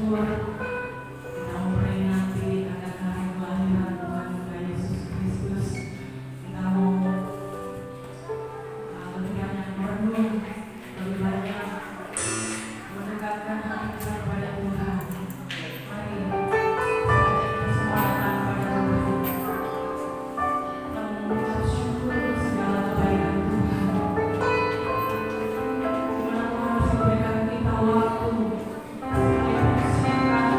Waktu yang singkat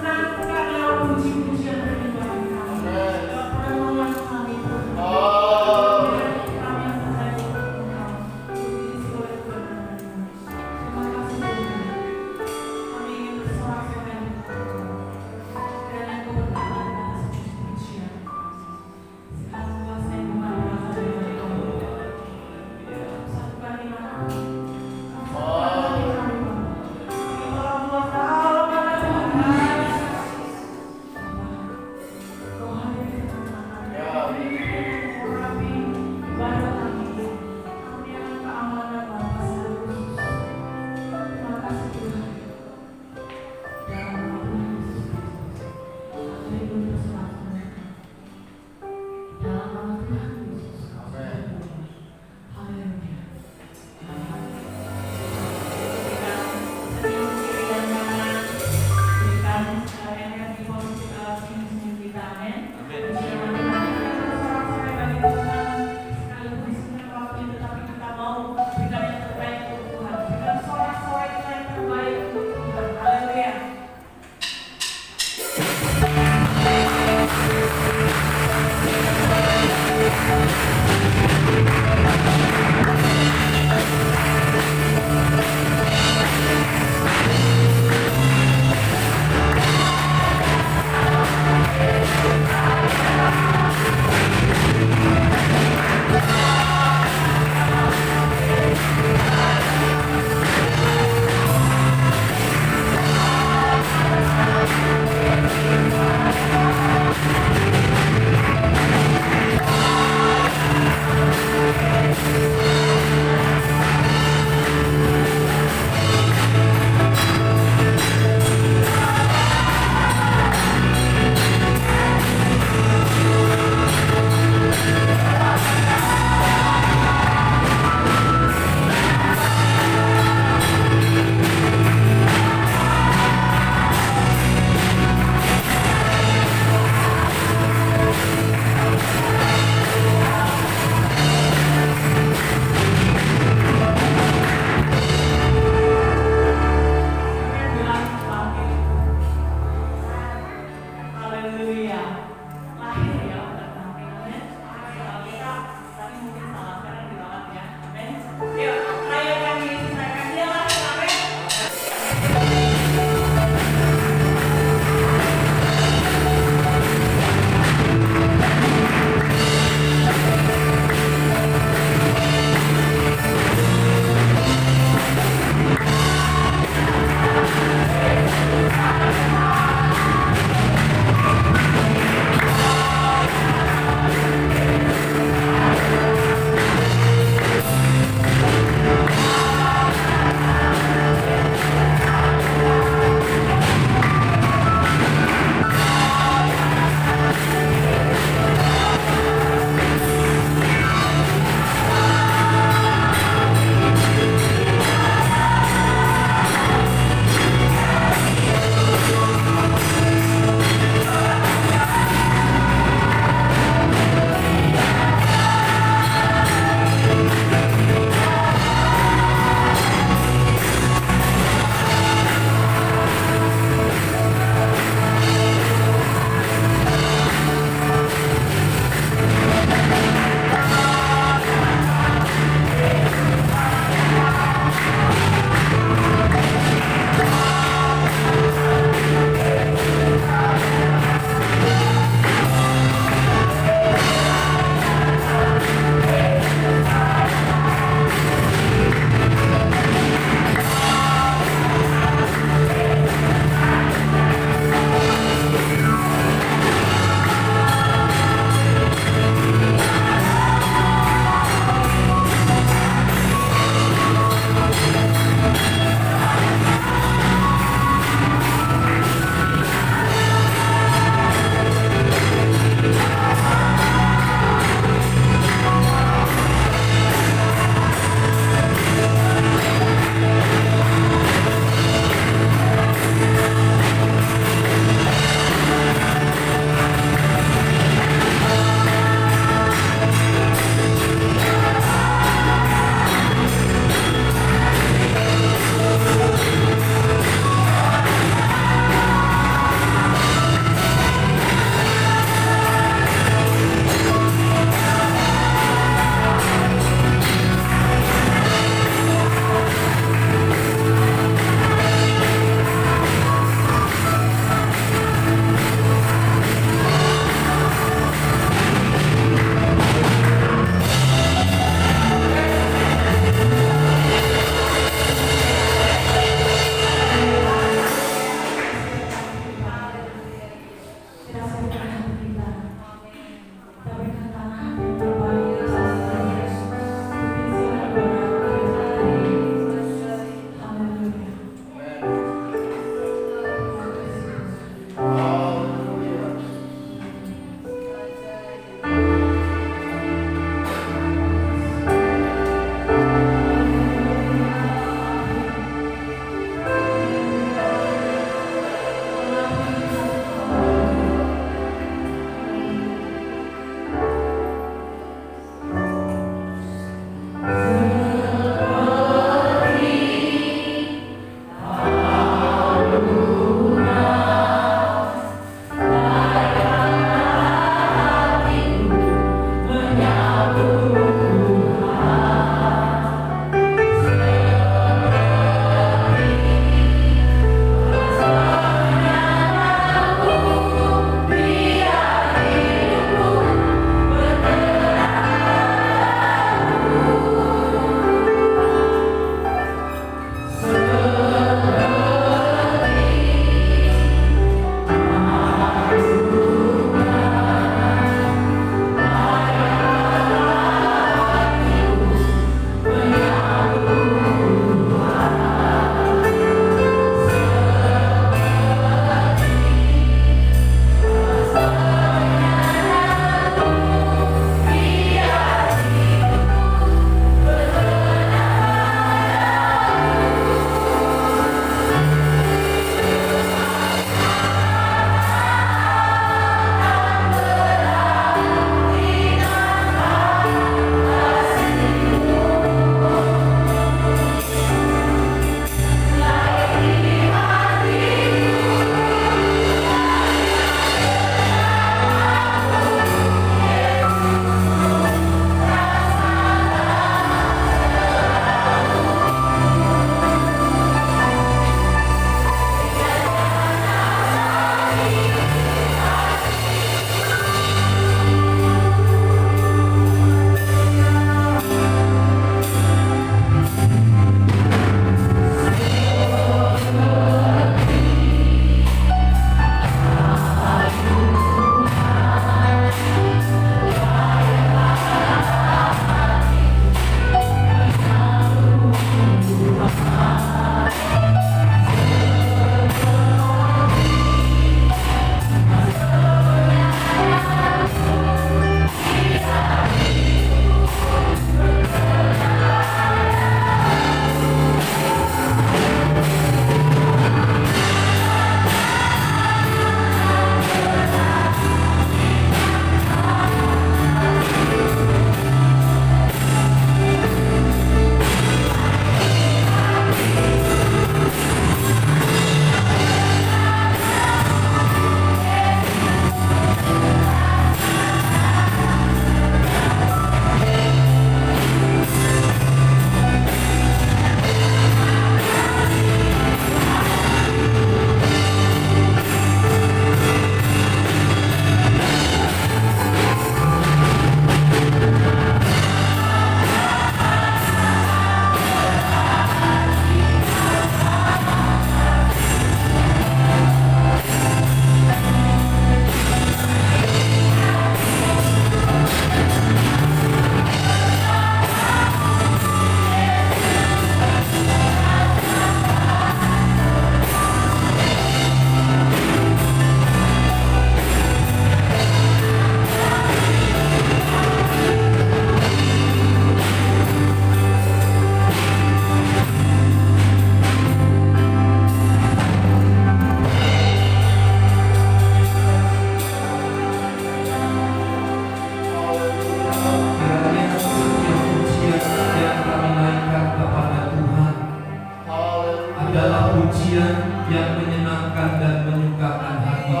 adalah pujian yang menyenangkan dan menyukakan hati,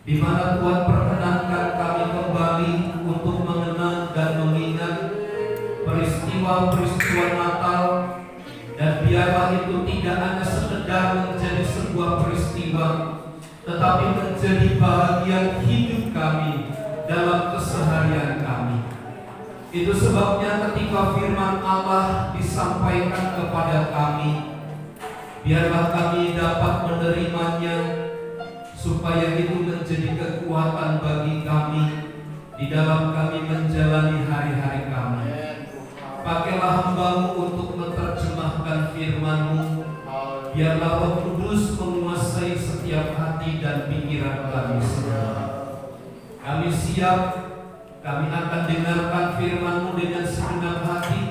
di mana Tuhan perkenankan kami kembali untuk mengenang dan mengingat peristiwa-peristiwa Natal, dan biarlah itu tidak hanya sekedar menjadi sebuah peristiwa, tetapi menjadi bahagian hidup kami dalam keseharian kami. Itu sebabnya ketika firman Allah disampaikan kepada kami, biarlah kami dapat menerimanya, supaya itu menjadi kekuatan bagi kami di dalam kami menjalani hari-hari kami. Pakailah hamba-Mu untuk menerjemahkan firman-Mu. Biarlah Roh Kudus menguasai setiap hati dan pikiran kami semua. Kami siap, kami akan dengarkan firman-Mu dengan segenap hati.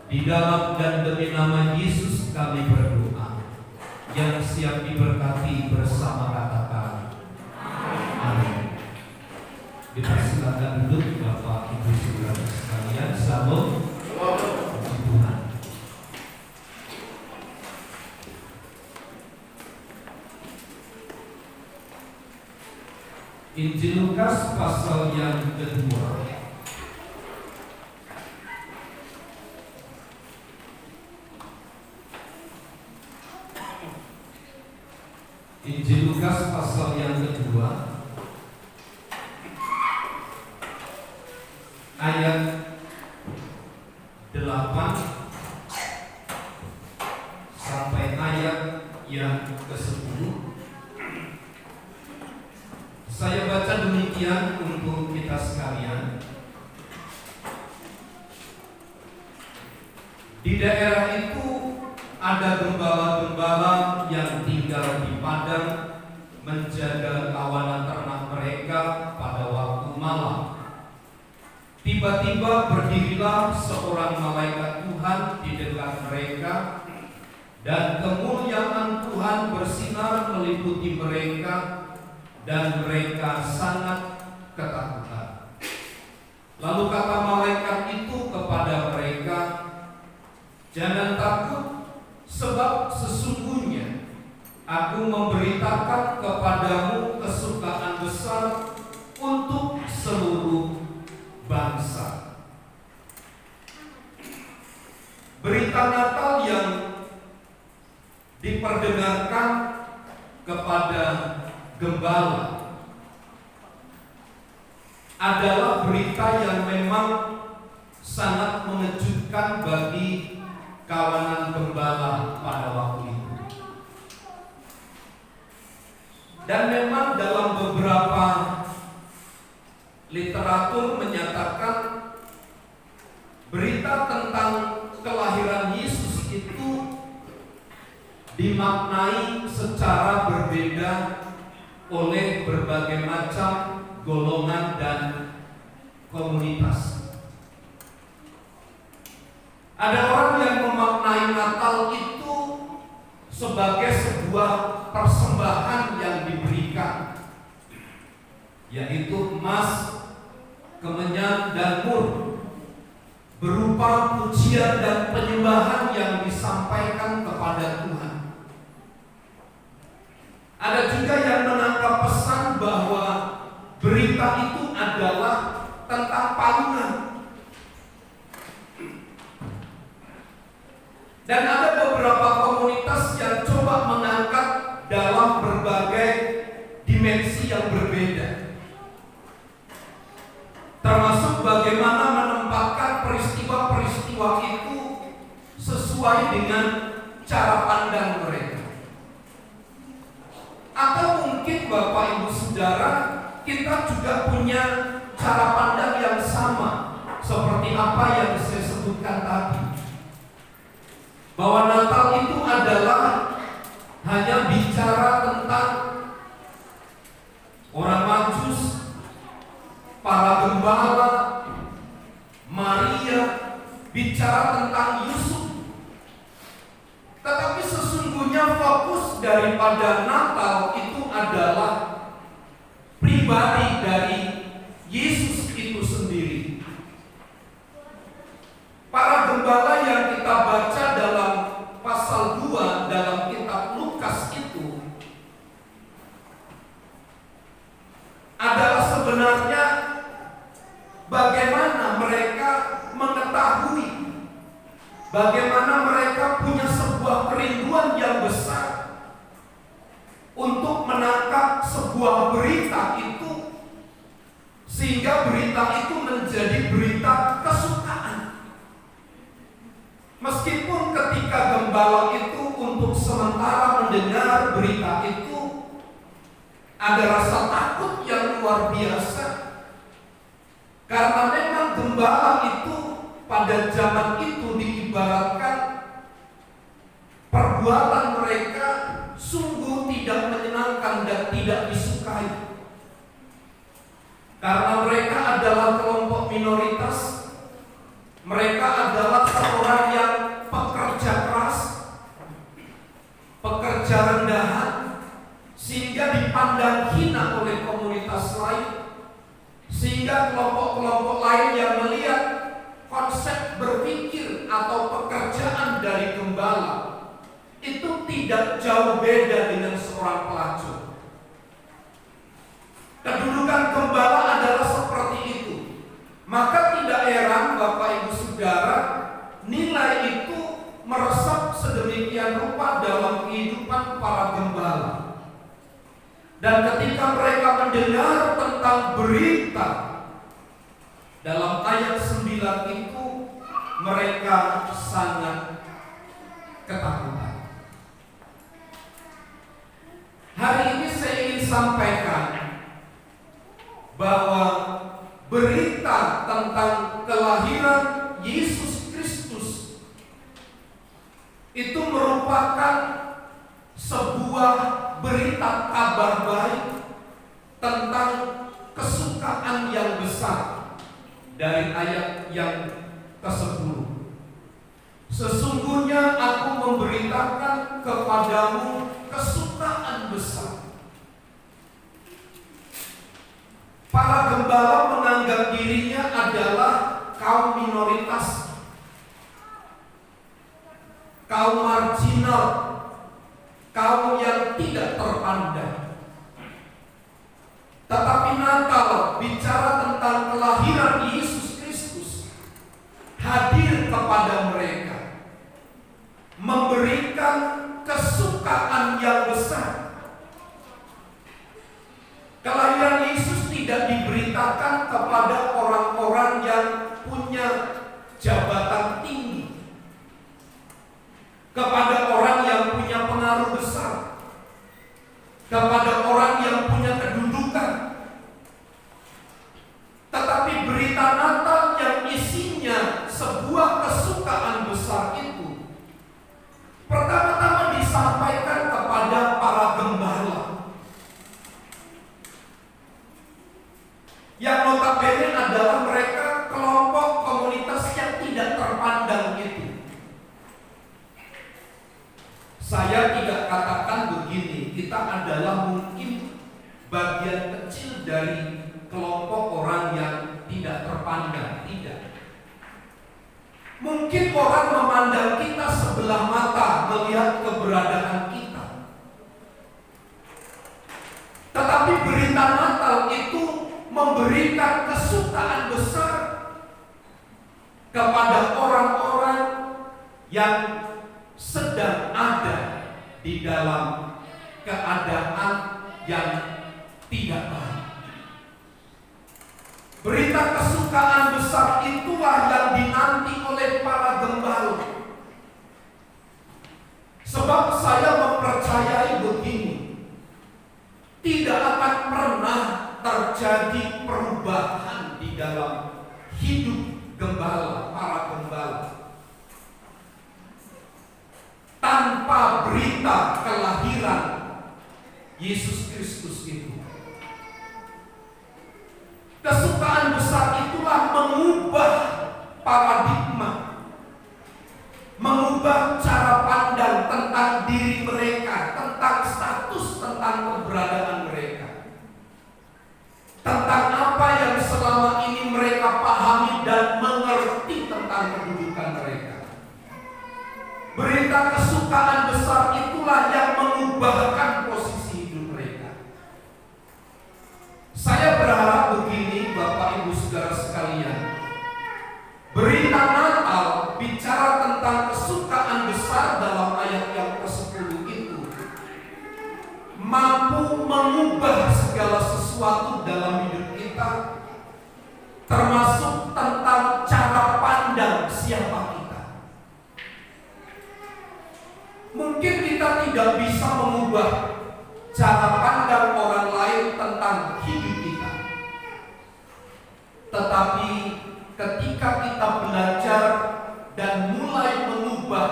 Di dalam dan demi nama Yesus kami berdoa. Yang siap diberkati bersama katakan amin. Dipersilakan duduk Bapak Ibu Saudara sekalian. Salam. Puji Tuhan. Injil Lukas pasal yang kedua. Injil Lukas pasal yang kedua, ayat 8 sampai ayat yang ke-10. Saya baca demikian untuk kita sekalian. Di daerah itu ada gembala-gembala yang tinggal di padang, menjaga kawanan ternak mereka pada waktu malam. Tiba-tiba berdirilah seorang malaikat Tuhan di dekat mereka, dan kemuliaan Tuhan bersinar meliputi mereka, dan mereka sangat ketakutan. Lalu kata malaikat itu kepada mereka, "Jangan takut, sebab sesungguhnya Aku memberitakan kepadamu kesukaan besar untuk seluruh bangsa." Berita Natal yang diperdengarkan kepada gembala adalah berita yang memang sangat mengejutkan bagi kawanan gembala pada waktu itu. Dan memang dalam beberapa literatur menyatakan berita tentang kelahiran Yesus itu dimaknai secara berbeda oleh berbagai macam golongan dan komunitas. Ada orang yang memaknai Natal itu sebagai sebuah persembahan yang diberikan, yaitu emas, kemenyan, dan mur, berupa pujian dan penyembahan yang disampaikan kepada Tuhan. Ada juga yang menangkap pesan bahwa berita itu adalah tentang palunan. Dan ada beberapa komunitas yang coba mengangkat dalam berbagai dimensi yang berbeda, termasuk bagaimana menempatkan peristiwa-peristiwa itu sesuai dengan cara pandang mereka. Atau mungkin Bapak Ibu Saudara, kita juga punya cara pandang yang sama seperti apa yang saya sebutkan tadi, bahwa Natal itu adalah hanya bicara tentang orang Majus, para gembala, Maria, bicara tentang Yusuf. Tetapi sesungguhnya fokus daripada Natal itu adalah pribadi dari Yesus itu sendiri. Para gembala yang kita baca dalam bagaimana mereka punya sebuah kerinduan yang besar untuk menangkap sebuah berita itu, sehingga berita itu menjadi berita kesukaan. Meskipun ketika gembala itu untuk sementara mendengar berita itu ada rasa takut yang luar biasa, karena memang gembala itu pada zaman itu diibaratkan perbuatan mereka sungguh tidak menyenangkan dan tidak disukai, karena mereka adalah kelompok minoritas. Mereka adalah orang yang pekerja keras, pekerja rendahan, sehingga dipandang hina oleh komunitas lain, sehingga kelompok-kelompok lain yang melihat konsep berpikir atau pekerjaan dari gembala itu tidak jauh beda dengan seorang pelacur. Kedudukan gembala adalah seperti itu. Maka tidak heran Bapak Ibu Saudara, nilai itu meresap sedemikian rupa dalam kehidupan para gembala. Dan ketika mereka mendengar tentang berita dalam ayat 9 itu, mereka sangat ketakutan. Hari ini saya ingin sampaikan bahwa berita tentang kelahiran Yesus Kristus itu merupakan sebuah berita kabar baik tentang kesukaan yang besar dari ayat yang ke-10. Sesungguhnya aku memberitakan kepadamu kesukaan besar. Para gembala menganggap dirinya adalah kaum minoritas, kaum marginal, kaum yang tidak terpandang. Tetapi Natal bicara tentang kelahiran Yesus Kristus hadir kepada mereka, memberikan kesukaan yang besar. Kelahiran Yesus tidak diberitakan kepada orang-orang yang punya jabatan tinggi, kepada orang yang punya pengaruh besar, kepada orang yang punya kedudukan. Tetapi berita Natal yang isinya sebuah kesukaan besar itu pertama-tama disampaikan kepada para gembala, yang notabene adalah mereka kelompok komunitas yang tidak terpandang itu. Saya tidak katakan begini, kita adalah mungkin bagian kecil dari kelompok orang yang tidak terpandang, tidak. Mungkin orang memandang kita sebelah mata melihat keberadaan kita. Tetapi berita Natal itu memberikan kesukaan besar kepada orang-orang yang sedang ada di dalam keadaan yang tidak baik. Berita kesukaan besar itulah yang dinanti oleh para gembala. Sebab saya mempercayai begini, tidak akan pernah terjadi perubahan di dalam hidup gembala, para gembala, tanpa berita kelahiran Yesus Kristus itu. Kesukaan besar itulah mengubah paradigma, mengubah cara pandang tentang diri mereka, tentang status, tentang keberadaan mereka, tentang apa yang selama ini mereka pahami dan mengerti tentang kedudukan mereka. Berita kesukaan besar itulah yang mengubahkan posisi hidup mereka. Saya berharap begini, Bapak Ibu Saudara sekalian, berita Natal bicara tentang kesukaan sesuatu dalam hidup kita, termasuk tentang cara pandang siapa kita. Mungkin kita tidak bisa mengubah cara pandang orang lain tentang hidup kita, tetapi ketika kita belajar dan mulai mengubah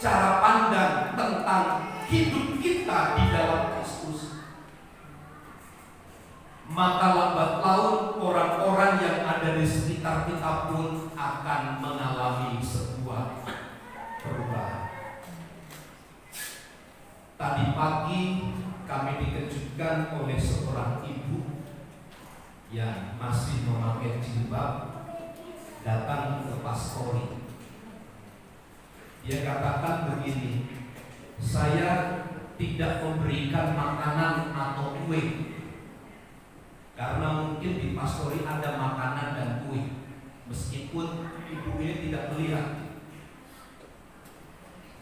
cara pandang tentang hidup kita di dalam Kristus, maka lambat laun orang-orang yang ada di sekitar kita pun akan mengalami sebuah perubahan. Tadi pagi kami dikejutkan oleh seorang ibu yang masih memakai jilbab datang ke pastori. Dia katakan begini, saya tidak memberikan makanan atau kue karena mungkin di pastori ada makanan dan kue, meskipun ibu ini tidak melihat.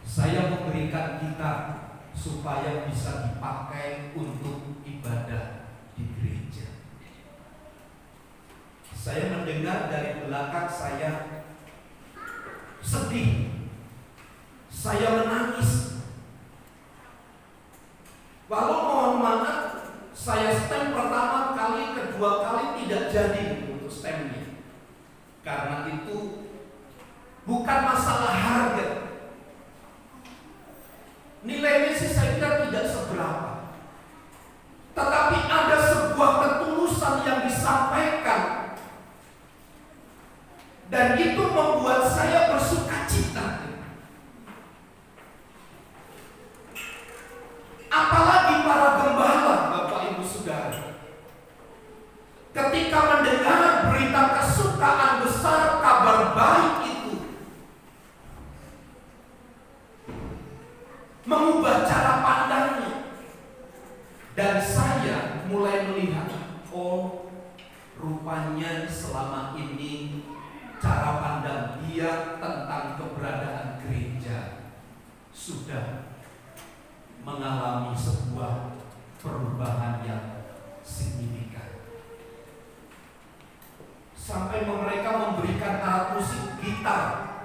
Saya memberikan gitar supaya bisa dipakai untuk ibadah di gereja. Saya mendengar dari belakang saya sedih, saya menangis. Walau mohon maaf, saya stem pertama kali, kedua kali tidak jadi untuk stemnya. Karena itu bukan masalah harga. Nilainya sih saya kira tidak seberapa, tetapi ada sebuah ketulusan yang disampaikan, dan itu membuat saya bersukacita. Apalagi para gembala, Bapak Ibu Saudara, ketika mendengar berita kesukaan besar kabar baik itu, mengubah cara pandangnya. Dan saya mulai melihat, oh, rupanya selama ini cara pandang dia tentang keberadaan gereja sudah mengalami sebuah perubahan yang signifikan. Sampai mereka memberikan alat musik gitar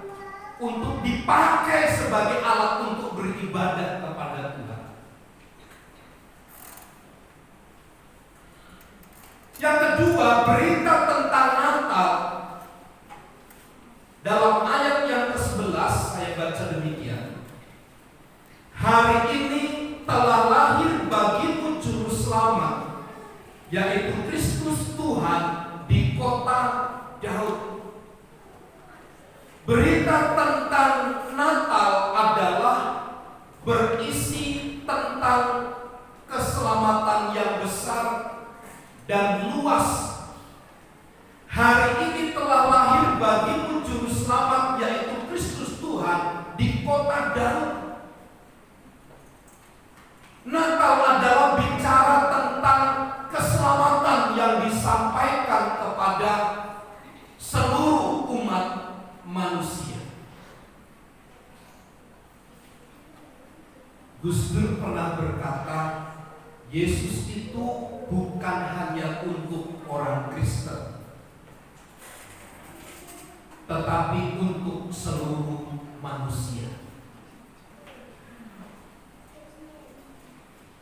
untuk dipakai sebagai alat untuk beribadah kepada Tuhan. Yang kedua, berita tentang Natal. Dalam ayat yang ke-11 saya baca demikian. Hari ini telah lahir bagimu juru selamat, yaitu Kristus Tuhan di kota Daud. Berita tentang Natal adalah berisi tentang keselamatan yang besar dan luas. Hari ini telah lahir bagimu juru selamat, yaitu Kristus Tuhan di kota Daud. Natal adalah bicara tentang keselamatan yang disampaikan kepada seluruh umat manusia. Gus Dur pernah berkata, Yesus itu bukan hanya untuk orang Kristen, tetapi untuk seluruh manusia.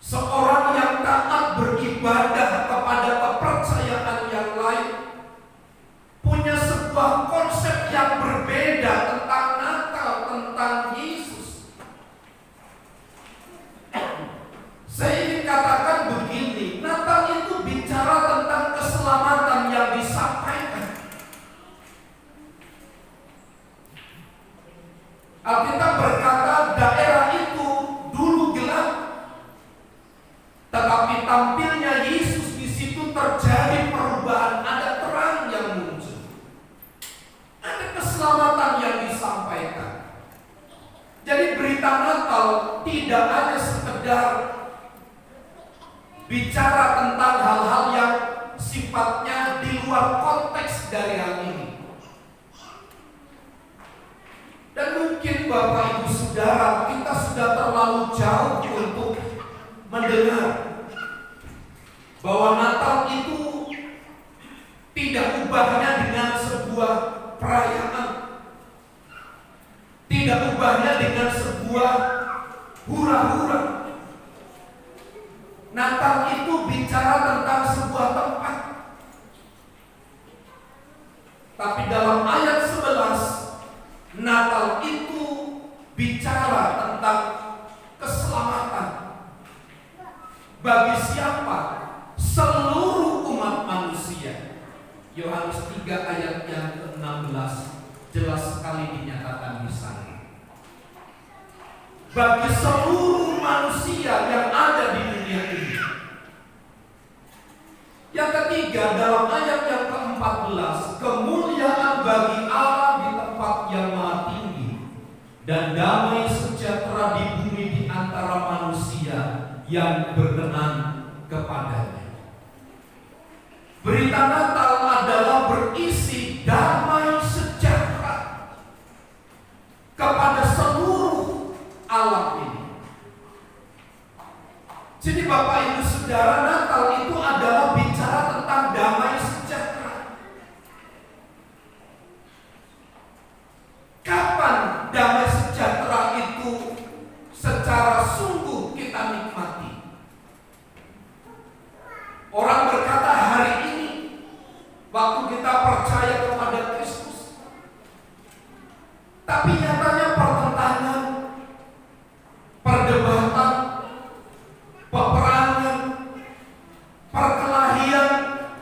Seorang yang taat beribadah kepada kepercayaan yang lain punya sebuah konsep yang berbeda tentang Natal, tentang Yesus. Saya ingin katakan begini, Natal itu bicara tentang keselamatan yang disampaikan. Alkitab berkata daerah itu dulu gelap, tetapi tampilnya Yesus di situ terjadi perubahan, ada terang yang muncul, ada keselamatan yang disampaikan. Jadi berita Natal tidak hanya sekedar bicara tentang hal-hal yang sifatnya di luar konteks dari hal ini. Dan mungkin Bapak Ibu Saudara, kita sudah terlalu jauh untuk mendengar bahwa Natal itu tidak ubahnya dengan sebuah perayaan, tidak ubahnya dengan sebuah hura-hura. Natal itu bicara tentang sebuah tempat. Tapi dalam ayat 11, Natal itu bicara tentang keselamatan. Bagi siapa? Seluruh umat manusia. Yohanes 3 ayat yang ke-16 jelas sekali dinyatakan di sana. Bagi seluruh manusia yang ada di dunia ini. Yang ketiga, dalam ayat yang ke-14, kemuliaan bagi Allah di tempat yang maha tinggi dan damai sejahtera di bumi di antara manusia yang berkenan kepadanya. Berita Natal adalah berisi damai sejahtera kepada seluruh alam ini. Jadi Bapak Ibu Saudara, Natal itu adalah bicara tentang damai sejahtera. Kapan damai sejahtera itu secara sungguh kita nikmati? Orang berkata hari ini, waktu kita percaya kepada Kristus. Tapi nyatanya pertentangan, perdebatan, peperangan, perkelahian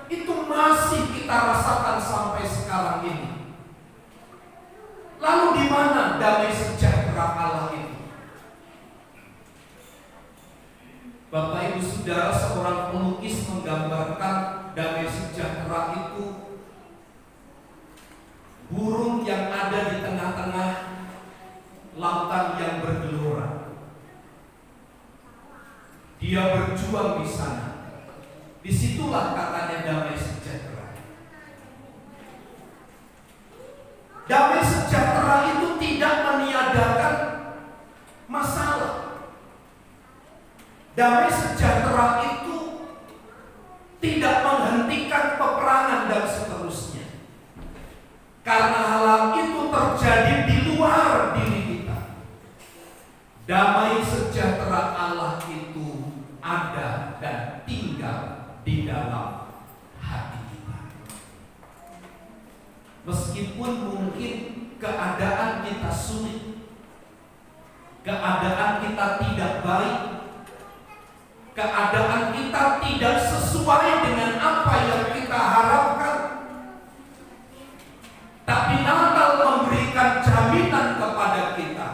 itu masih kita rasakan sampai sekarang ini. Lalu di mana damai sejahtera Allah itu? Bapak Ibu Saudara, seorang pelukis menggambarkan damai sejahtera itu burung yang ada di tengah-tengah lautan yang bergelora. Dia berjuang di sana. Disitulah katanya damai sejahtera. Damai sejahtera itu tidak meniadakan masalah. Damai sejahtera itu tidak menghentikan peperangan dan seterusnya. Karena hal itu terjadi di luar diri kita. Damai sejahtera Allah itu ada dan tinggal di dalam hati kita. Meskipun mungkin keadaan kita sulit, keadaan kita tidak baik, keadaan kita tidak sesuai dengan apa yang kita harapkan, tapi Natal memberikan jaminan kepada kita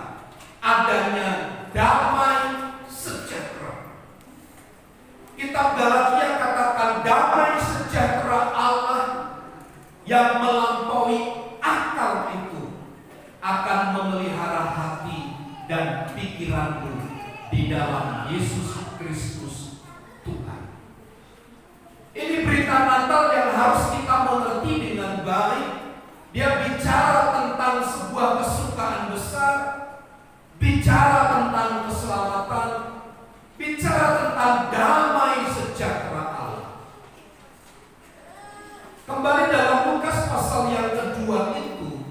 adanya damai sejahtera. Kitab Galatia katakan damai sejahtera Allah yang melampaui akal itu akan memelihara hati dan pikiranmu di dalam Yesus Kristus Tuhan. Ini berita Natal yang harus kita mengerti dengan baik. Dia bicara tentang sebuah kesukaan besar, bicara tentang keselamatan, bicara tentang damai sejahtera Allah. Kembali dalam Lukas pasal yang kedua itu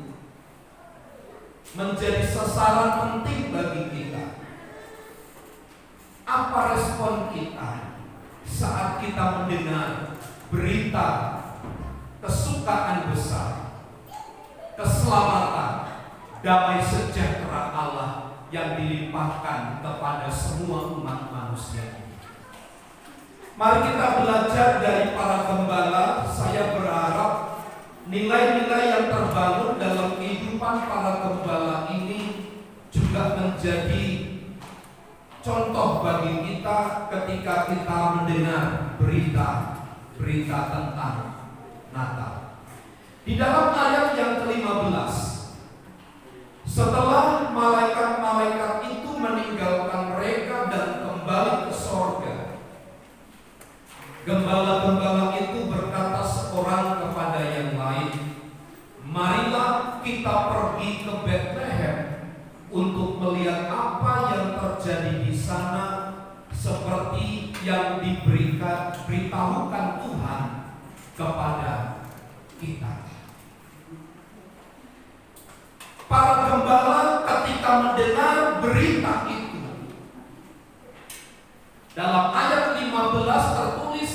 menjadi sasaran penting bagi kita. Apa respon kita saat kita mendengar berita kesukaan besar, keselamatan, damai sejahtera Allah yang dilimpahkan kepada semua umat manusia? Mari kita belajar dari para gembala. Saya berharap nilai-nilai yang terbangun dalam kehidupan para gembala ini juga menjadi contoh bagi kita ketika kita mendengar berita tentang Natal. Di dalam ayat yang ke-15, setelah malaikat-malaikat itu meninggalkan mereka dan kembali ke sorga, gembala-gembala itu berkata seorang kepada yang lain, marilah kita pergi ke Bethlehem untuk melihat apa yang terjadi di sana seperti yang diberitahukan Tuhan kepada kita. Para gembala ketika mendengar berita itu, dalam ayat 15 tertulis,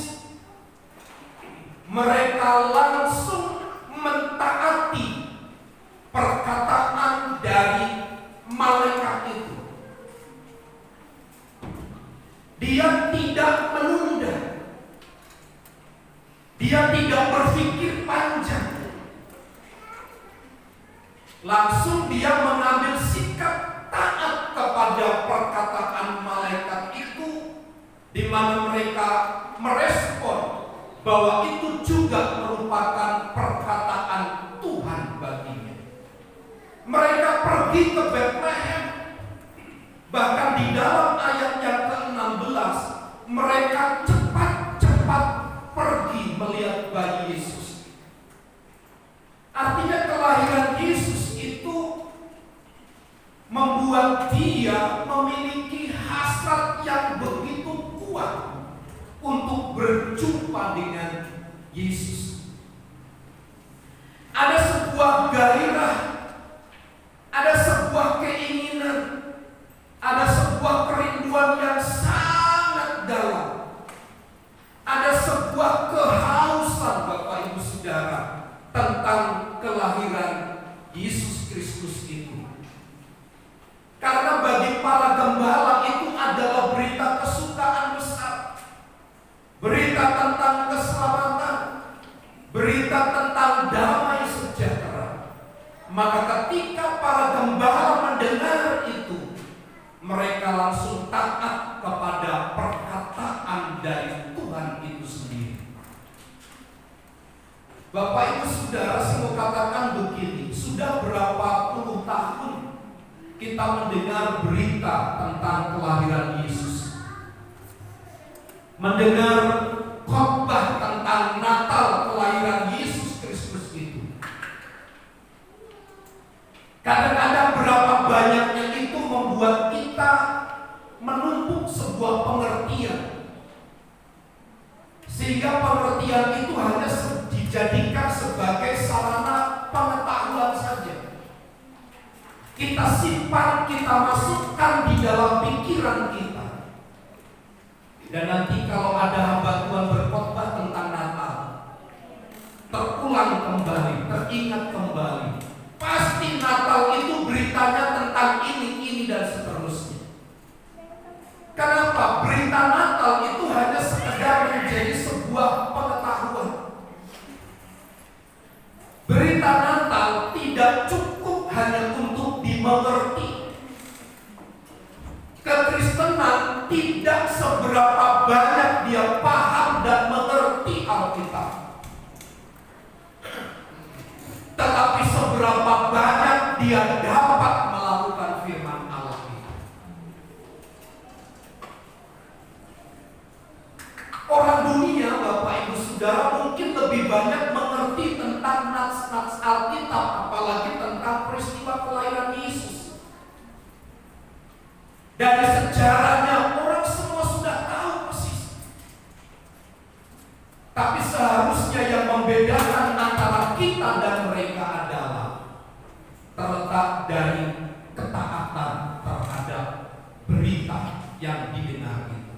mereka langsung mentaati perkataan dari malaikat itu. Dia tidak menunda, dia tidak berpikir panjang. Langsung dia mengambil sikap taat kepada perkataan malaikat itu, di mana mereka merespon bahwa itu juga merupakan perkataan Tuhan baginya. Mereka pergi ke Bethlehem. Bahkan di dalam ayat yang ke-16, mereka cepat-cepat pergi melihat bayi Yesus. Artinya kelahiran Yesus itu membuat dia memiliki hasrat yang begitu kuat untuk berjumpa dengan Yesus. Ada sebuah gairah, ada sebuah keinginan, ada sebuah kerinduan yang sangat dalam, ada sebuah kehausan, Bapak Ibu Saudara, tentang kelahiran Yesus Kristus itu. Karena bagi para gembala itu adalah berita kesukaan besar, berita tentang keselamatan, berita tentang damai sejahtera. Maka ketika para gembala mendengar itu, mereka langsung taat kepada perkataan dari Tuhan itu sendiri. Bapak Ibu Saudara, saya mau katakan begini, sudah berapa puluh tahun kita mendengar berita tentang kelahiran Yesus, mendengar khotbah tentang Natal kelahiran Yesus Kristus itu. Kadang-kadang berapa banyaknya itu membuat kita menumpuk sebuah pengertian, sehingga pengertian itu hanya dijadikan sebagai sarana pengetahuan saja. Kita simpan, kita masukkan di dalam pikiran kita. Dan nanti kalau ada hamba Tuhan berkhotbah tentang Natal, terulang kembali, teringat kembali, pasti Natal itu beritanya tentang ini dan seterusnya. Kenapa? Berita Natal itu hanya sekedar menjadi sebuah pengetahuan. Berita Natal tidak cukup hanya untuk dimengerti. Kekristenan tidak seberapa banyak dia paham dan mengerti Alkitab, tetapi seberapa banyak dia dapat melakukan firman Allah itu. Orang dunia, Bapak Ibu Saudara, mungkin lebih banyak mengerti tentang nats-nats Alkitab, apalagi tentang peristiwa kelahiran Yesus. Dari sejarahnya orang semua sudah tahu persis. Tapi seharusnya yang membedakan antara kita dan mereka adalah terletak dari ketaatan terhadap berita yang didengar itu.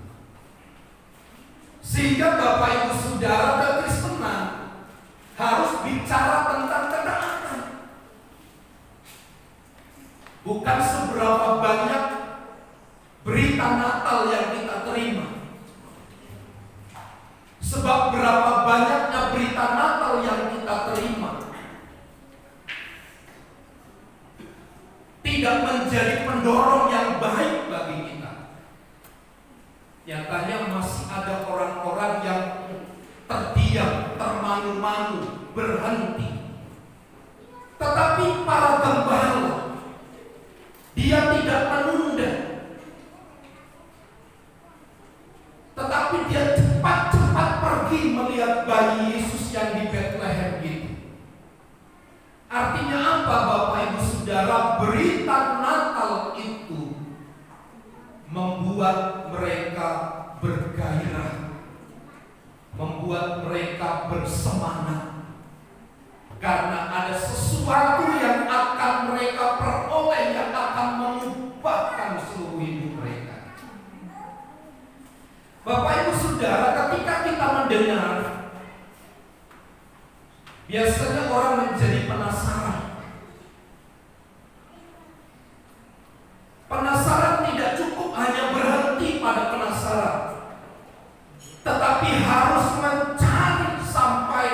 Sehingga Bapak Ibu Saudara, kekristenan harus bicara tentang ketaatan, bukan seberapa banyak berita Natal yang kita terima. Sebab berapa banyaknya berita Natal yang kita terima tidak menjadi pendorong yang baik bagi kita. Nyatanya masih ada orang-orang yang terdiam, termanu-manu, berhenti. Tetapi para gembala, dia tidak menunda, tetapi dia cepat-cepat pergi melihat bayi Yesus yang di Bethlehem itu. Artinya apa, Bapak Ibu Saudara? Berita Natal itu membuat mereka bergairah membuat mereka bersemangat, karena ada sesuatu yang akan mereka peroleh yang akan mengubahkan seluruh hidup mereka. Bapak Ibu Saudara, ketika kita mendengar, biasanya orang menjadi penasaran. Penasaran tidak cukup hanya berhenti pada penasaran, tetapi harus mencari sampai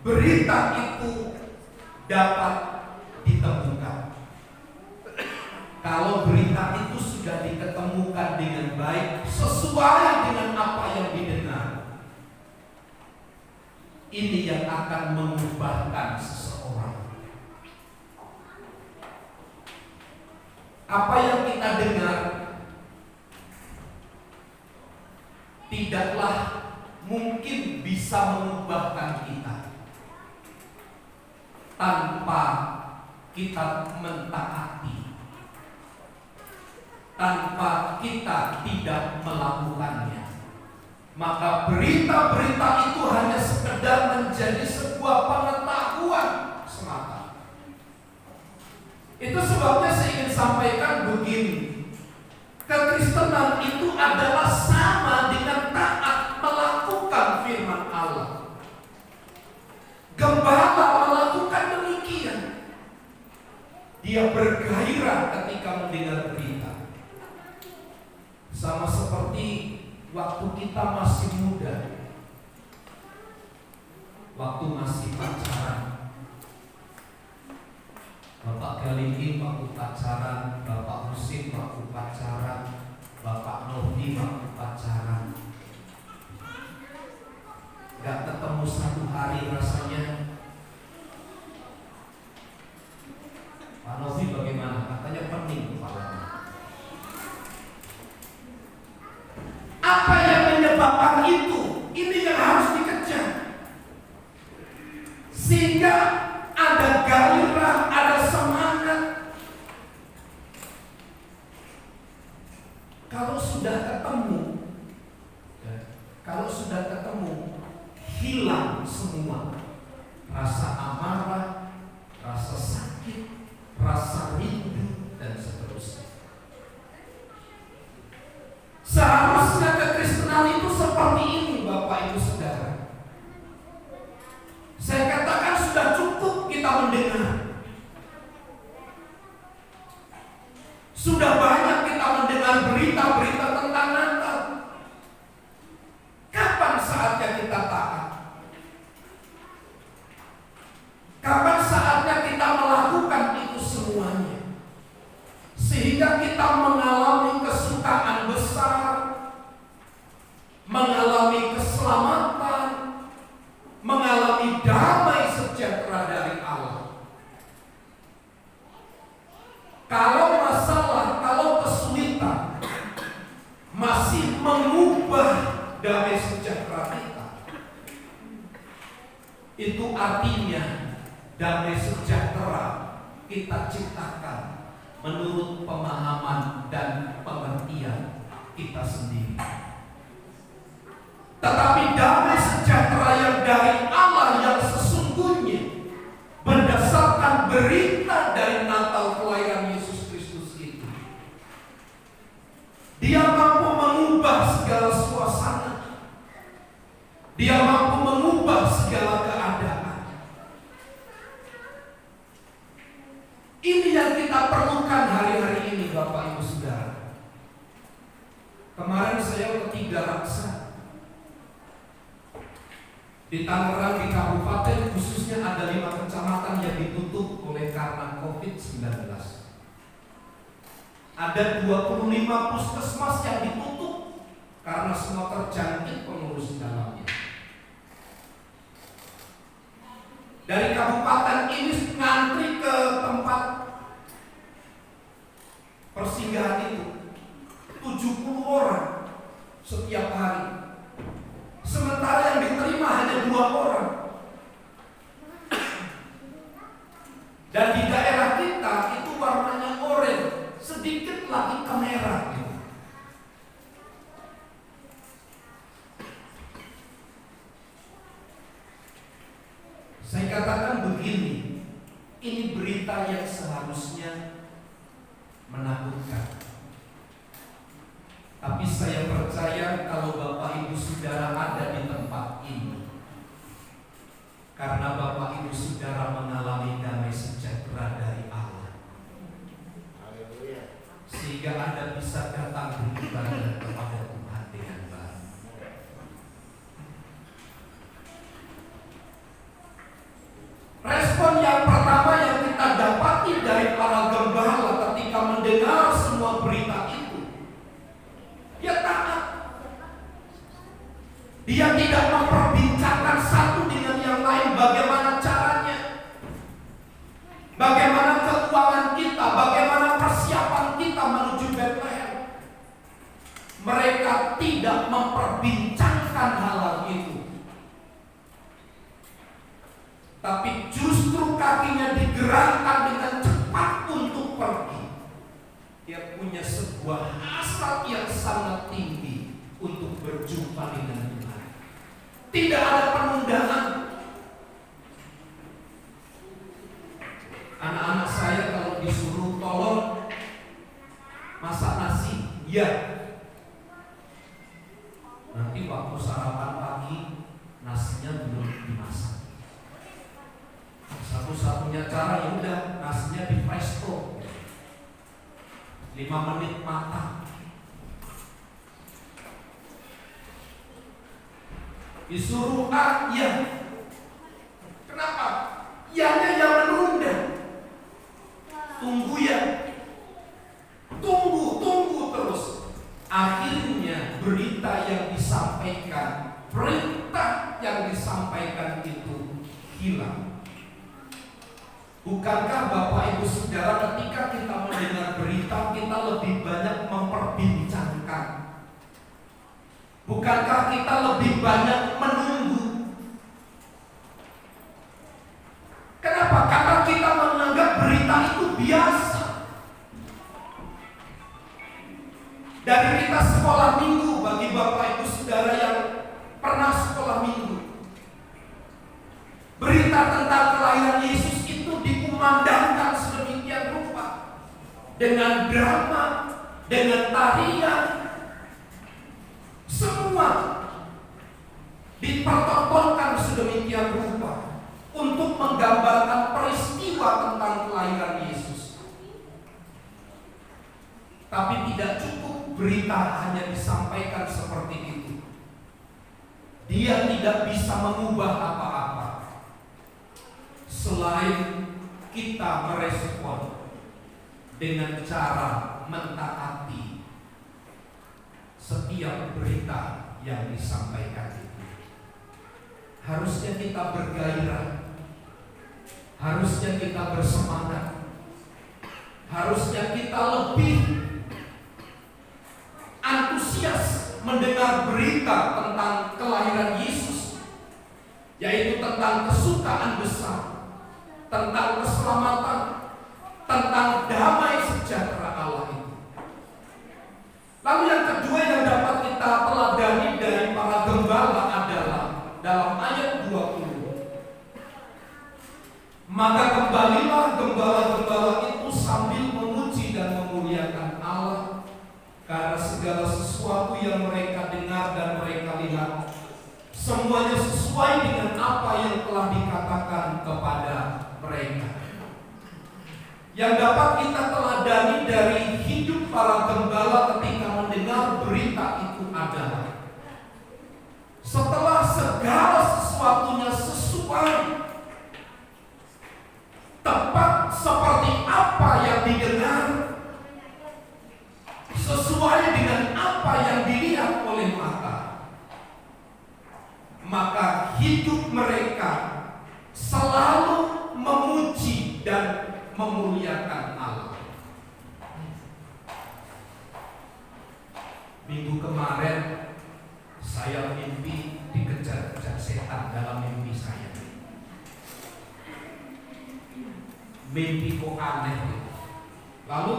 berita itu dapat ditemukan. Kalau berita itu sudah diketemukan dengan baik, sesuai dengan apa yang didengar, ini yang akan mengubahkan seseorang. Apa yang kita dengar tidaklah mungkin bisa mengubahkan kita tanpa kita mentaati, tanpa kita tidak melakukannya. Maka berita-berita itu hanya sekedar menjadi sebuah pengetahuan semata. Itu sebabnya saya ingin sampaikan begini, kekristenan itu adalah sama dengan taat melakukan firman Allah. Gembala melakukan demikian. Dia bergairah ketika mendengar berita. Sama seperti waktu kita masih muda, waktu masih pacaran. Bapak Galinggi waktu pacaran, Bapak Husin waktu pacaran, Bapak Novi waktu pacaran. Gak ketemu satu hari rasanya. Pak Novi bagaimana? Katanya pening kepalanya. Apa yang menyebabkan itu? Ini yang harus dikejar. Sehingga ada gairah, ada semangat. Kalau sudah ketemu, hilang semua rasa amarah, rasa sakit, rasa rindu, dan seterusnya. Seharusnya kekristenan itu seperti ini, Bapak Ibu Saudara. Saya katakan sudah cukup kita mendengar. Sudah banyak kita mendengar berita-berita tentang Natal. Kapan saatnya kita taat? Kapan saatnya kita melakukan itu semuanya? Sehingga kita mengalami kesukaan besar, mengalami keselamatan, mengalami damai sejahtera dari Allah. Kalau masalah, kalau kesulitan masih mengubah damai sejahtera kita, itu artinya damai sejahtera kita ciptakan menurut pemahaman dan pengertian kita sendiri. Tetapi damai sejahtera yang dari Allah yang sesungguhnya berdasarkan berita dari Natal kelahiran Yesus Kristus itu, Dia mampu mengubah segala suasana. Dia mampu mengubah segala keadaan. Ini yang kita perlukan hari-hari ini, Bapak Ibu Saudara. Kemarin saya ke Tiga Raksa di Tangerang, di kabupaten, khususnya ada 5 kecamatan yang ditutup oleh karena COVID-19. Ada 25 puskesmas yang ditutup karena semua terjangkit pengurus dalamnya. Dari kabupaten ini ngantri ke tempat persinggahan itu 70 orang setiap hari. Sementara yang diterima hanya 2 orang. Dan di daerah kita itu warnanya oranye, sedikit lagi ke merah. sehingga Anda bisa datang beribadah kepada Tuhan dengan baik. Respon yang pertama yang kita dapati dari para gembala ketika mendengar semua berita itu, dia taat. Dia tidak memperbincangkan satu dengan yang lain bagaimana caranya, bagaimana keuangan kita, bagaimana persiapan kita menuju Bethlehem. Mereka tidak memperbincangkan hal itu, tapi justru kakinya digerakkan dengan cepat untuk pergi. Dia punya sebuah hasrat yang sangat tinggi untuk berjumpa dengan Tuhan. Tidak ada penundaan. Anak-anak saya kalau disuruh tolong masak nasi, ya. Nanti waktu sarapan pagi nasinya belum dimasak. Satu-satunya cara ya udah nasinya di presto, 5 menit matang. Disuruh ya. Kenapa? Ianya yang menunda. Tunggu ya. Tunggu terus. Akhirnya berita yang disampaikan itu hilang. Bukankah Bapak Ibu Saudara ketika kita mendengar berita kita lebih banyak memperbincangkan? Bukankah kita lebih banyak menunggu? Kenapa? Karena kita menganggap berita itu biasa. Dari kita sekolah minggu, bagi Bapak Ibu Saudara yang pernah sekolah minggu, berita tentang kelahiran Yesus itu dikumandangkan sedemikian rupa, dengan drama, dengan tarian, semua dipertontonkan sedemikian rupa untuk menggambarkan peristiwa tentang kelahiran Yesus. Tapi tidak cukup berita hanya disampaikan seperti itu. Dia tidak bisa mengubah apa-apa selain kita merespon dengan cara mentaati setiap berita yang disampaikan itu. Harusnya kita bergairah, harusnya kita bersemangat, harusnya kita lebih antusias mendengar berita tentang kelahiran Yesus, yaitu tentang kesukaan besar, tentang keselamatan, tentang damai sejahtera Allah itu. Lalu yang kedua yang dapat kita teladani dari para gembala adalah dalam ayat 20. Maka kembalilah gembala-gembala itu sambil memuji dan memuliakan Allah karena segala sesuatu yang mereka dengar dan mereka lihat semuanya sesuai dengan apa yang telah dikatakan kepada mereka. Yang dapat kita teladani dari hidup para gembala ketika mendengar berita itu adalah setelah segala sesuatunya sesuai tepat seperti apa yang didengar, sesuai dengan apa yang dilihat oleh mata, maka hidup mereka selalu memuji dan memuliakan Allah. Minggu kemarin saya mimpi dikejar-kejar setan dalam mimpi saya. Mimpi kok aneh. Lalu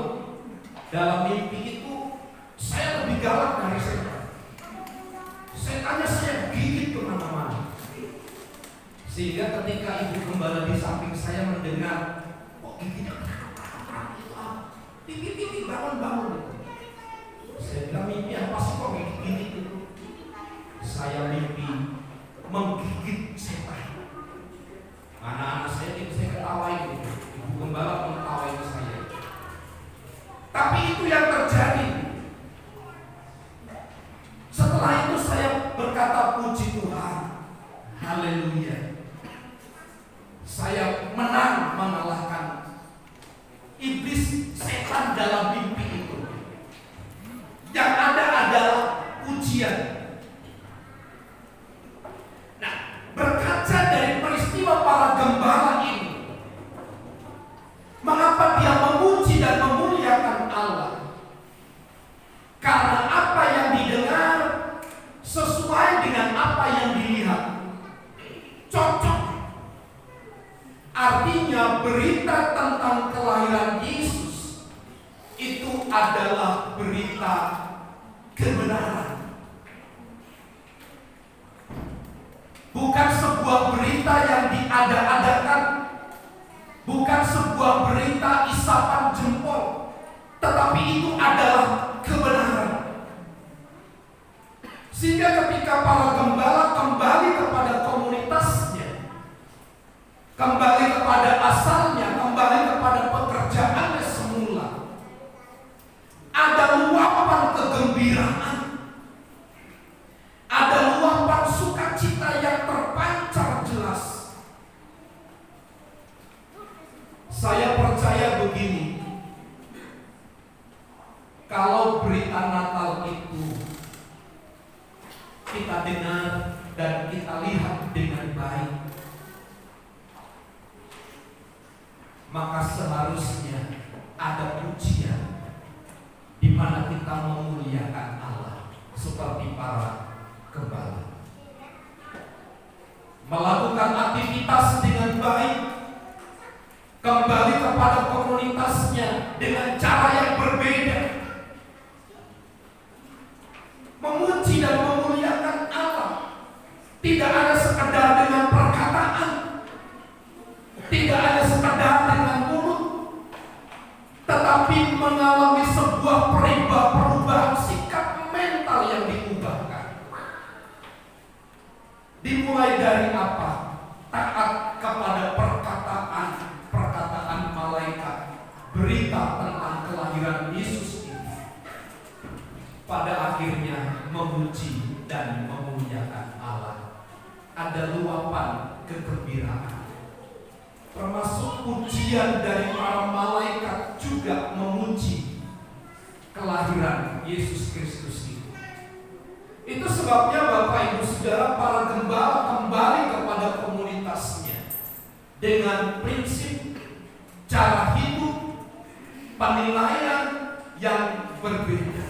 dalam mimpi itu saya lebih galak dari setan. Setannya saya gigit kemana-mana. Sehingga ketika ibu gembala di samping saya mendengar, kok gigitnya gigit bangun-bangun. Saya bilang, mimpi apa sih kok gigit itu? Saya mimpi menggigit setan. Anak-anak saya ketawain gitu. Ibu gembala mengetawain saya. Tapi itu yang terjadi adalah berita kebenaran. Bukan sebuah berita yang diada-adakan, bukan sebuah berita isapan jempol, tetapi itu adalah kebenaran. Sehingga ketika para gembala kembali kepada komunitasnya, kembali kepada asalnya, kembali kepada pekerjaannya semula, ada luapan kegembiraan, ada luapan sukacita yang terpancar jelas. Saya percaya begini, kalau berita Natal itu kita dengar dan kita lihat dengan baik, maka seharusnya ada pujian di mana kita memuliakan Allah seperti para gembala, melakukan aktivitas dengan baik, kembali kepada komunitasnya dengan cara yang berbeda, memuji dan memuliakan Allah. Tidak ada sekedar dengan perkataan, tidak ada sekedar dengan mulut, tetapi mengalami sebuah perubahan sikap mental yang diubahkan. Dimulai dari apa? Taat kepada perkataan malaikat, berita tentang kelahiran Yesus ini. Pada akhirnya memuji dan memuliakan Allah. Ada luapan kegembiraan, termasuk pujian dari para malaikat juga memuji kelahiran Yesus Kristus itu. Itu sebabnya Bapak Ibu Saudara, para gembala kembali kepada komunitasnya dengan prinsip, cara hidup, penilaian yang berbeda.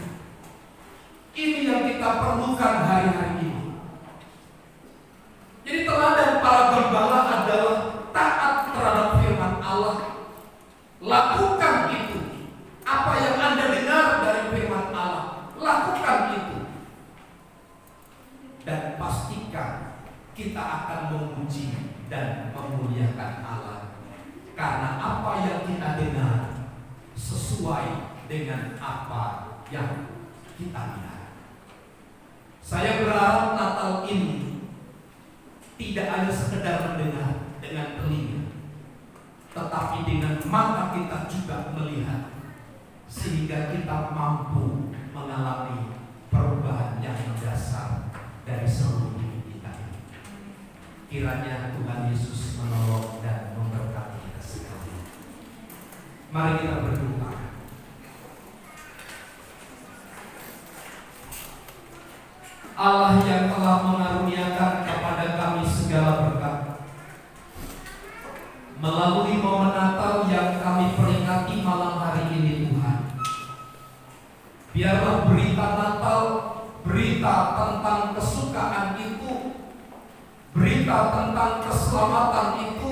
Ini yang kita perlukan hari-hari ini. Jadi teladan para gembala adalah taat terhadap firman Allah. Lakukan itu. Apa yang Anda dengar dari firman Allah, lakukan itu. Dan pastikan kita akan memuji dan memuliakan Allah, karena apa yang kita dengar sesuai dengan apa yang kita lihat. Saya berharap Natal ini tidak hanya sekedar mendengar dengan telinga, tetapi dengan mata kita juga melihat, sehingga kita mampu mengalami perubahan yang mendasar dari seluruh hidup kita ini. Kiranya Tuhan Yesus menolong dan memberkati kita sekalian. Mari kita berdoa. Allah yang telah mengaruniakan kepada kami segala berkat melalui momen Natal yang kami peringati malam hari ini, Tuhan, biarlah berita Natal, berita tentang kesukaan itu, berita tentang keselamatan itu,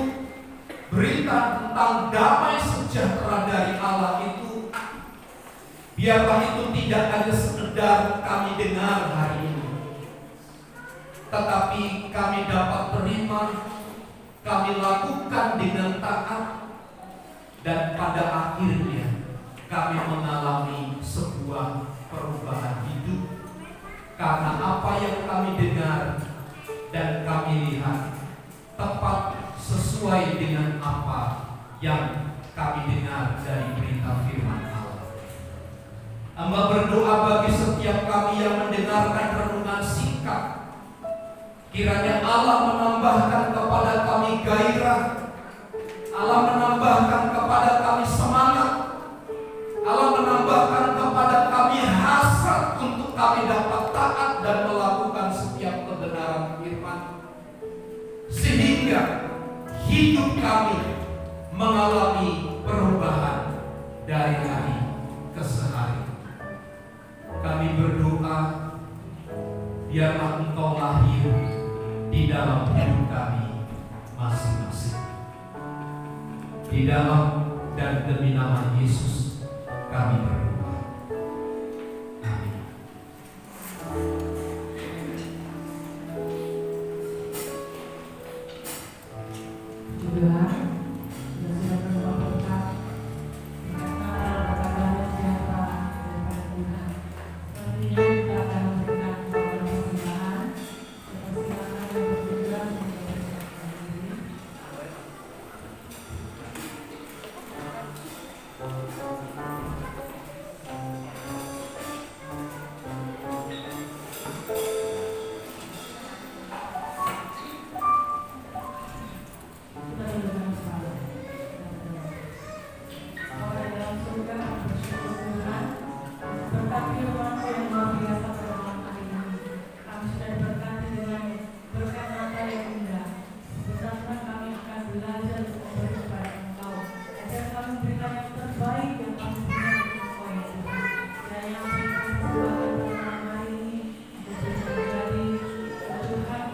berita tentang damai sejahtera dari Allah itu, biarlah itu tidak hanya sekedar kami dengar hari ini, tetapi kami dapat terima, kami lakukan dengan taat, dan pada akhirnya kami mengalami sebuah perubahan hidup, karena apa yang kami dengar dan kami lihat tepat sesuai dengan apa yang kami dengar dari berita firman Allah. Hamba berdoa bagi setiap kami yang mendengarkan renungan singkat, kiranya Allah menambahkan kepada kami gairah, Allah menambahkan kepada kami semangat, Allah menambahkan kepada kami hasrat untuk kami dapat taat dan melakukan setiap kebenaran firman, sehingga hidup kami mengalami perubahan dari hari ke hari. Kami berdoa, biarlah Engkau lahir di dalam hidup kami masing-masing. Di dalam dan demi nama Yesus kami berdoa. berkat firman yang luar biasa pada malam hari ini. Kami sudah diberkati dengan berkat Natal yang indah. Bersama kami akan belajar untuk memberi kepada Engkau. Ajar kami memberikan yang terbaik yang kami punya untuk Engkau ya Tuhan. Dan yang kami persembahkan pada malam hari ini untuk bisa menjadi Tuhan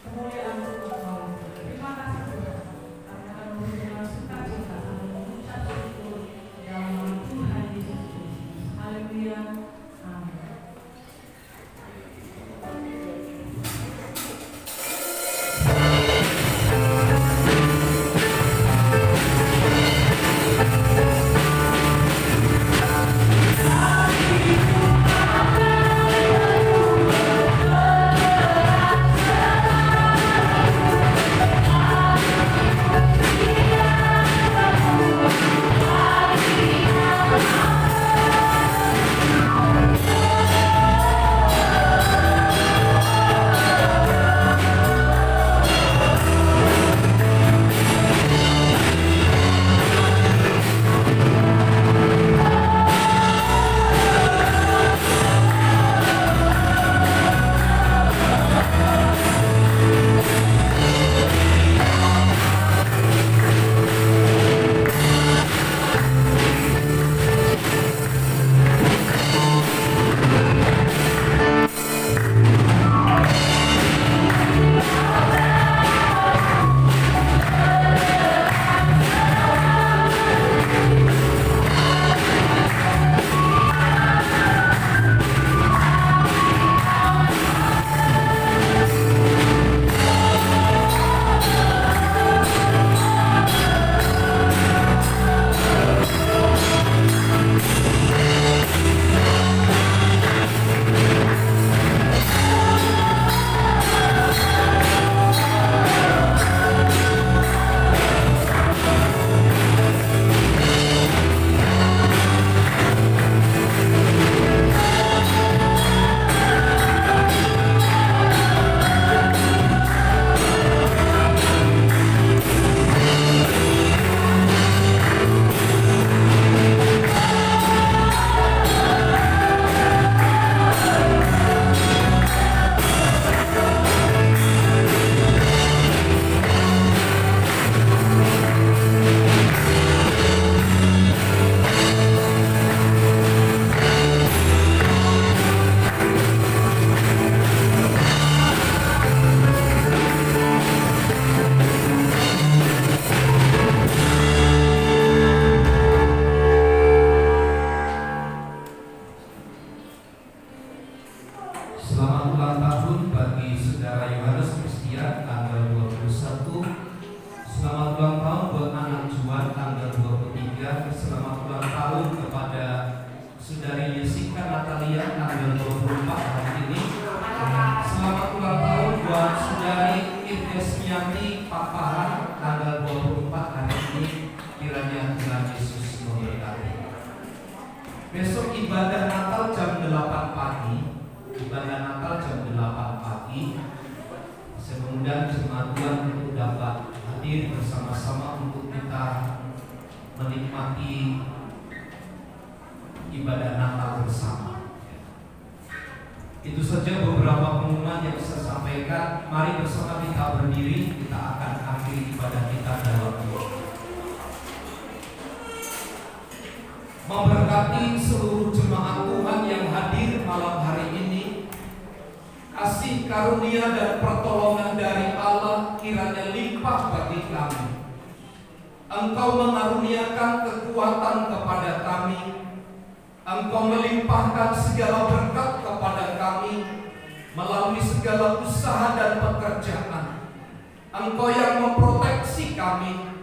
kemuliaan untuk Engkau. Terima kasih Tuhan. Kami akan memberi dengan sukacita sambil mengucap syukur dalam nama Tuhan Yesus Kristus. Haleluya. Amin. Selamat ulang tahun bagi saudara Yohanes Kristian tanggal 21. Selamat ulang tahun buat anak Juan tanggal 23. Selamat ulang tahun kepada saudari Jessica Natalia tanggal 24 hari ini. Selamat ulang tahun buat saudari Idesmiati Papahan tanggal 24 hari ini. Kiranya Tuhan Yesus memberkati. Besok ibadah Natal jam 8 pagi. Ibadah Natal jam 8 pagi. Semoga jemaat Tuhan untuk dapat hadir bersama-sama untuk kita menikmati ibadah Natal bersama. Itu saja beberapa pengumuman yang saya sampaikan. Mari bersama kita berdiri, kita akan akhiri ibadah kita dalam doa. Memberkati seluruh jemaat Tuhan yang hadir malam hari ini. Kasih karunia dan pertolongan dari Allah kiranya limpah bagi kami. Engkau mengaruniakan kekuatan kepada kami. Engkau melimpahkan segala berkat kepada kami melalui segala usaha dan pekerjaan. Engkau yang memproteksi kami.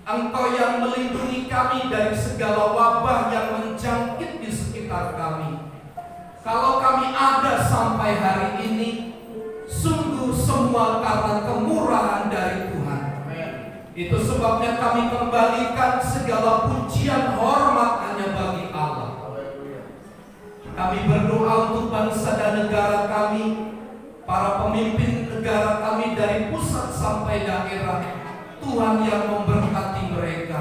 Engkau yang melindungi kami dari segala wabah yang menjangkit di sekitar kami. Kalau kami ada sampai hari ini, sungguh semua karena kemurahan dari Tuhan. Itu sebabnya kami kembalikan segala pujian hormat hanya bagi Allah. Kami berdoa untuk bangsa dan negara kami, para pemimpin negara kami dari pusat sampai daerah. Tuhan yang memberkati mereka.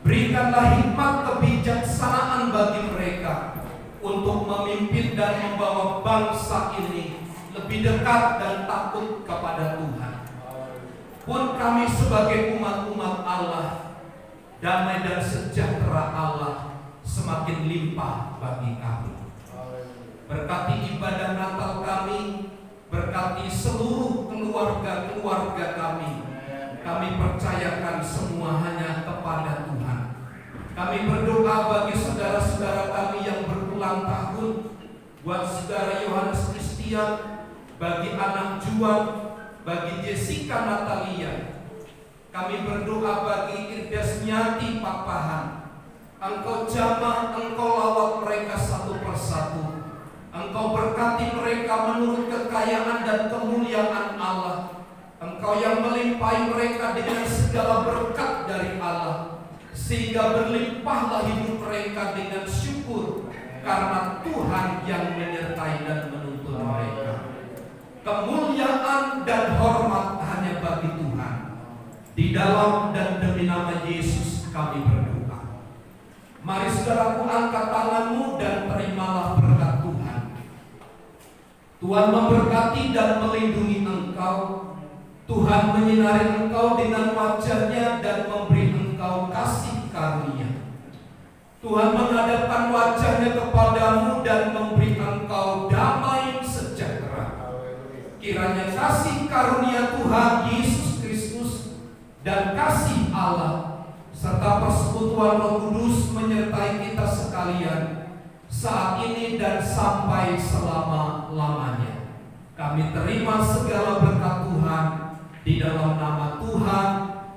Berikanlah hikmat kebijaksanaan bagi mereka. berkat untuk memimpin dan membawa bangsa ini lebih dekat dan takut kepada Tuhan. Pun kami sebagai umat-umat Allah, damai dan sejahtera Allah semakin limpah bagi kami. Berkati ibadah Natal kami, berkati seluruh keluarga-keluarga kami. Kami percayakan semua hanya kepada Tuhan. Kami berdoa bagi saudara-saudara kami yang berulang tahun, buat saudara Yohanes Christian, bagi anak Juan, bagi Jessica Natalia. Kami berdoa bagi Irdesnyati Papahan. Engkau jamah, Engkau lawat mereka satu persatu. Engkau berkati mereka menurut kekayaan dan kemuliaan Allah. Engkau yang melimpahi mereka dengan segala berkat dari Allah, sehingga berlimpahlah hidup mereka dengan syukur, karena Tuhan yang menyertai dan menuntun mereka. Kemuliaan dan hormat hanya bagi Tuhan. Di dalam dan demi nama Yesus kami berdoa. Mari saudaraku, angkat tanganmu dan terimalah berkat Tuhan. Tuhan memberkati dan melindungi engkau. Tuhan menyinari engkau dengan wajah-Nya dan memberi engkau kasih karunia. Tuhan menghadapkan wajah-Nya kepadamu dan memberi engkau damai sejahtera. Kiranya kasih karunia Tuhan Yesus Kristus dan kasih Allah serta persekutuan Roh Kudus menyertai kita sekalian saat ini dan sampai selama-lamanya. Kami terima segala berkat Tuhan di dalam nama Tuhan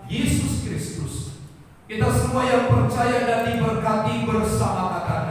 Yesus Kristus. Kita semua yang percaya dan diberkati bersama kata